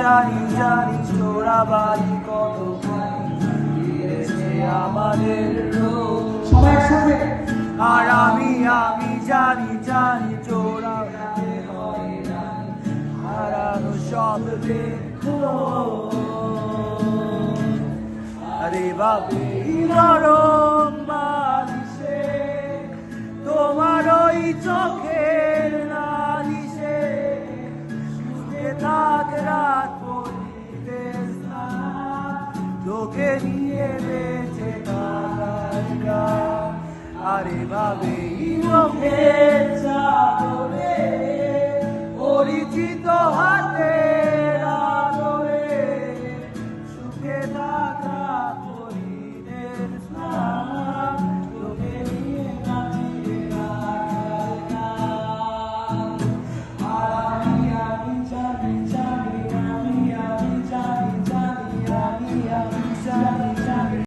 জানি জানি চোরাবালি কত ফিরেছে আমাদের রোজ সবাই একসাথে আর আমি জানি জানি চোরাবালি হয় না হারানো শব্দের খোঁজ আরে বাবে নরম বালিশে তোমার ওই চোখের নালিশে শুয়ে থাক রাত পরিবেশ না তোকে নিয়ে বেঁচে থাকা আরে বাবে রঙের চাদরে পরিচিত হাতে